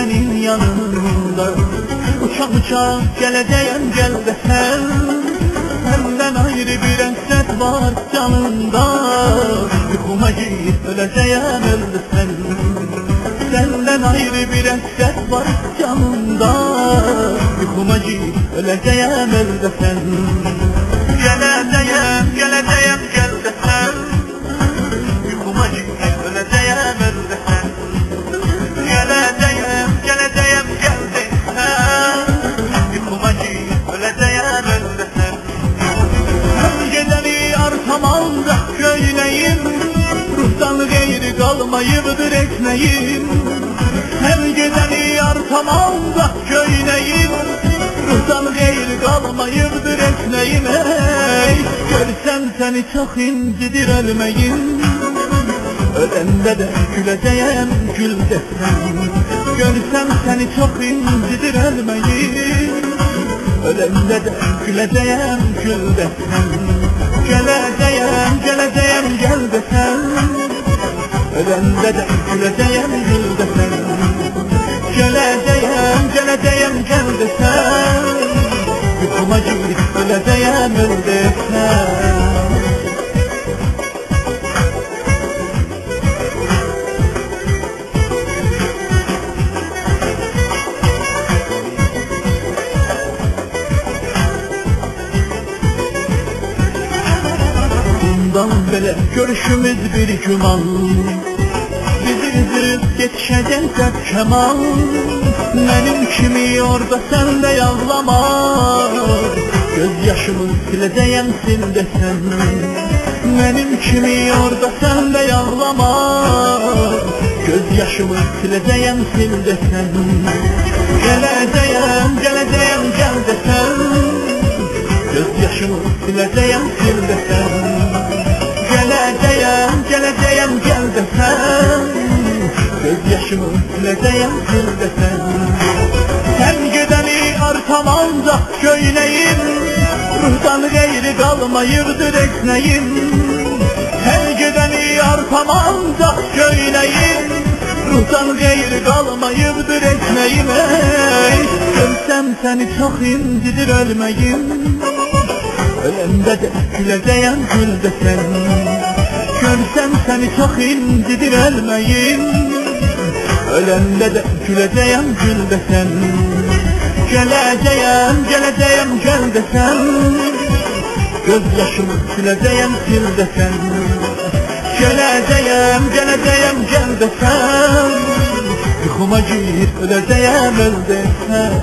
senin yanında. Uçak uçak geleceğim gel desen, senden ayrı bir esret var canında. Yuhuma git öleceğim öl desen, senden ayrı bir esret var canında. Yuhuma git öleceğim öl desen. Geleceğim geleceğim gel desen, yuhuma git öleceğim öl desen. Geleceğim geleceğim gel desen, yuhuma git öleceğim öl desen. Geceni artamam da köyleyim, ruhtan gayri kalmayıpdır ekmeğim. Her geceni artamam da köyleyim, ruhtan gayri kalmayıpdır ekmeğim. Ey görsem seni çok incidir ölmeyin, ölende de güleceğim gül desen. Görsem seni çok incidir ölmeyin, ölende de güleceğim gül desen. Geleceğim geleceğim gel desen, ölende de güleceğim gül desen. Geleceğim geleceğim gel desen, yuhuma git öleceğim öl desen. Bundan böyle görüşümüz bir güman, bizi üzürüp geçecekse kemal. Benim kimi orada sen de yağlama, gözyaşımı sileceğim sil desen. Benim kimi orada sen de yağlama, gözyaşımı sileceğim sil desen. Geleceğim geleceğim gel desen, gözyaşımı sileceğim sil desen. Geleceğim geleceğim gel desen, gözyaşımı sileceğim sil desen. Sen gideni artamam da köyleyim, ruhtan gayri kalmayıpdır ekmeğim. Her gideni artamam da köyleyim, ruhtan gayri kalmayıpdır ekmeğim. Ey görsem seni çok incidir ölmeyim, ölende de güleceğim gül desen. Görsem seni çok incidir ölmeyim, ölende de güleceğim gül desen. Geleceğim geleceğim gel desen, gözyaşımı sileceğim sil desen. Geleceğim geleceğim gel desen, yuhuma git öleceğim öl desen.